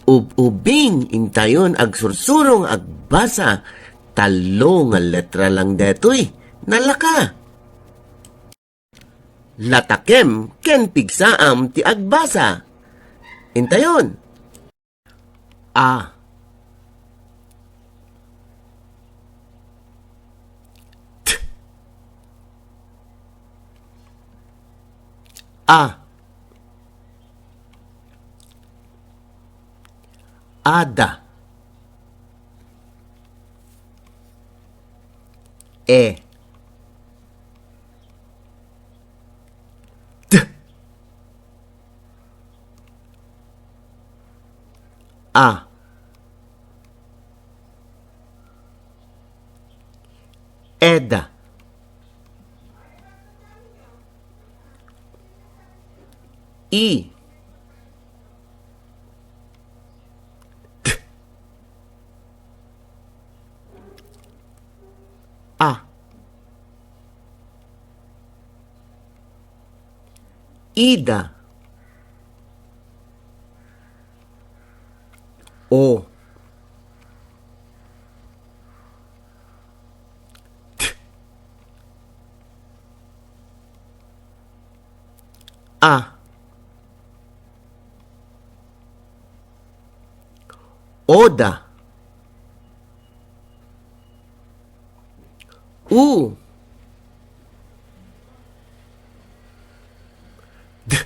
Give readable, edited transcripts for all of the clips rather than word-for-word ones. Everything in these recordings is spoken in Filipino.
Ub-ubing intayon ag sursurong agbasa. Talo nga letra lang detoy. Nalaka. Latakem ken pigsaam ti agbasa. Intayon. A. T. A. Ada. E. D. A. Eda. I. A. Ida. O. T. A. Oda. U. D.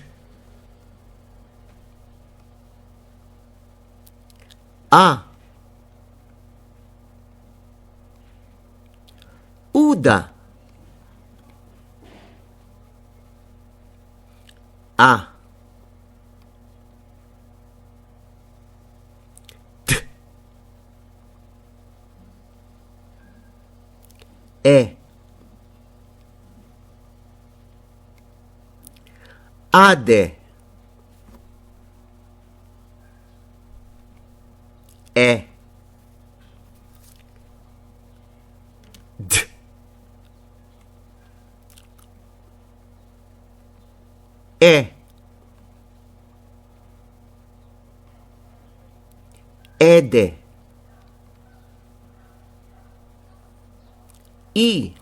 A. Uda. A. D. E. Ade. E. D. E. Ede. I.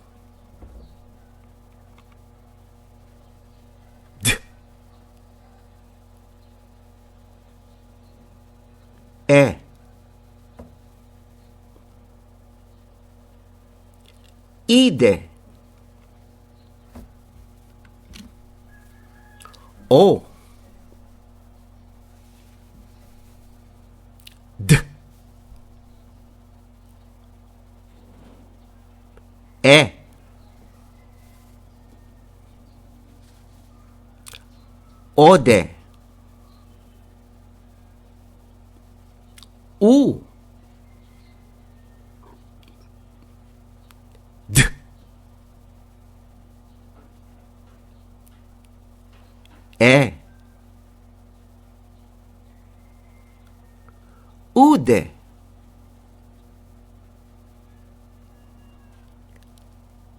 D. E. Ide. O. D. E. Ode. U. D. E. Ude.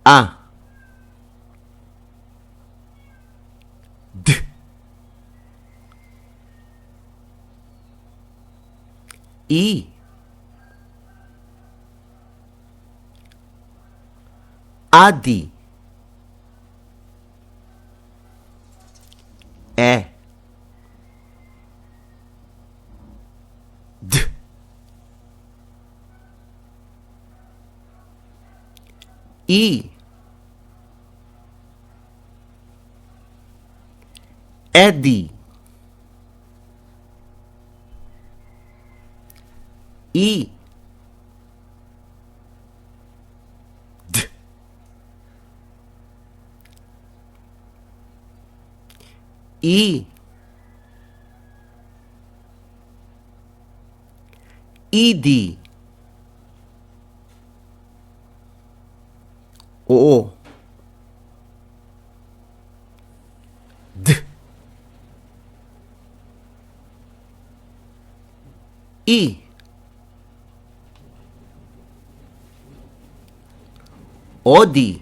A. D. I. Adi. E. D. I. Eddie. I. D. I. Idi. Oo. D. I. Odi.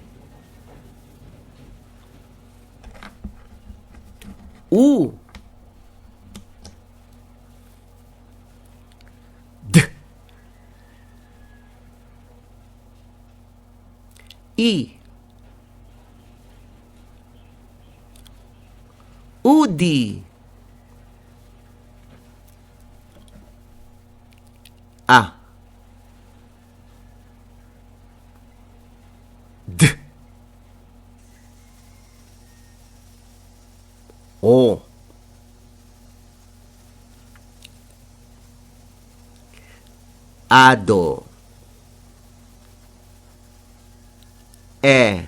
U. E. Udi. A. D. O. Ado. E.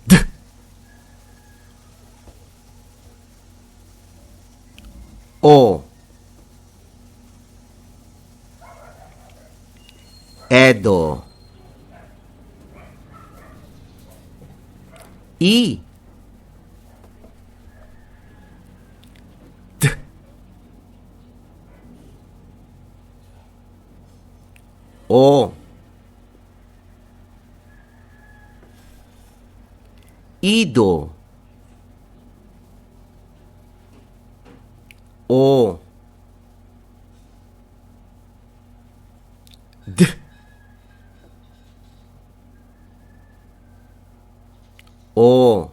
D. O. Edo. I. D. O. Ido. O. D. O.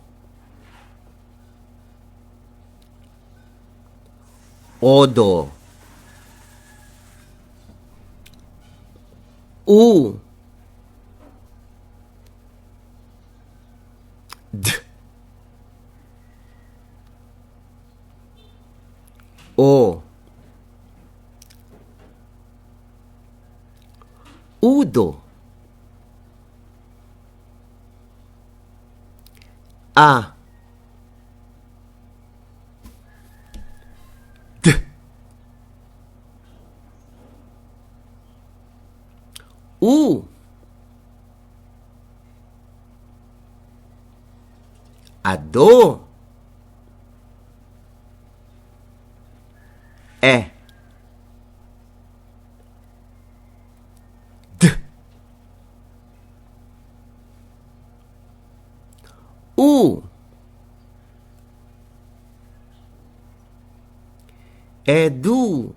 Odo. U. D. O. Udo. A. D. U. Ado. E. D. U. Edu.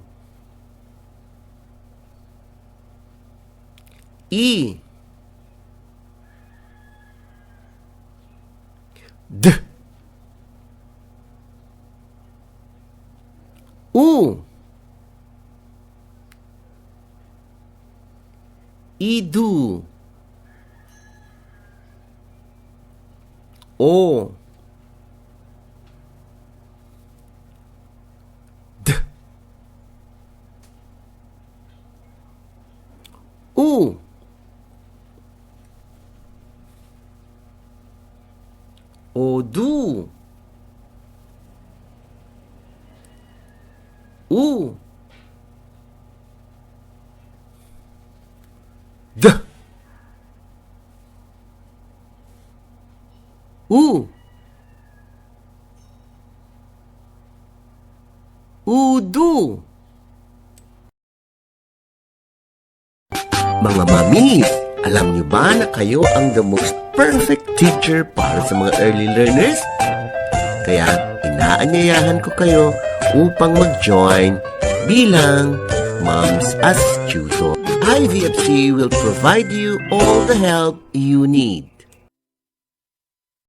I. D. U. Idu. O. D. U. Odu. U. D. U. Udu. Mga mami, alam niyo ba na kayo ang the most perfect teacher para sa mga early learners? Kaya inaanyayahan ko kayo upang mag-join bilang Moms as Tutor. IVFC will provide you all the help you need.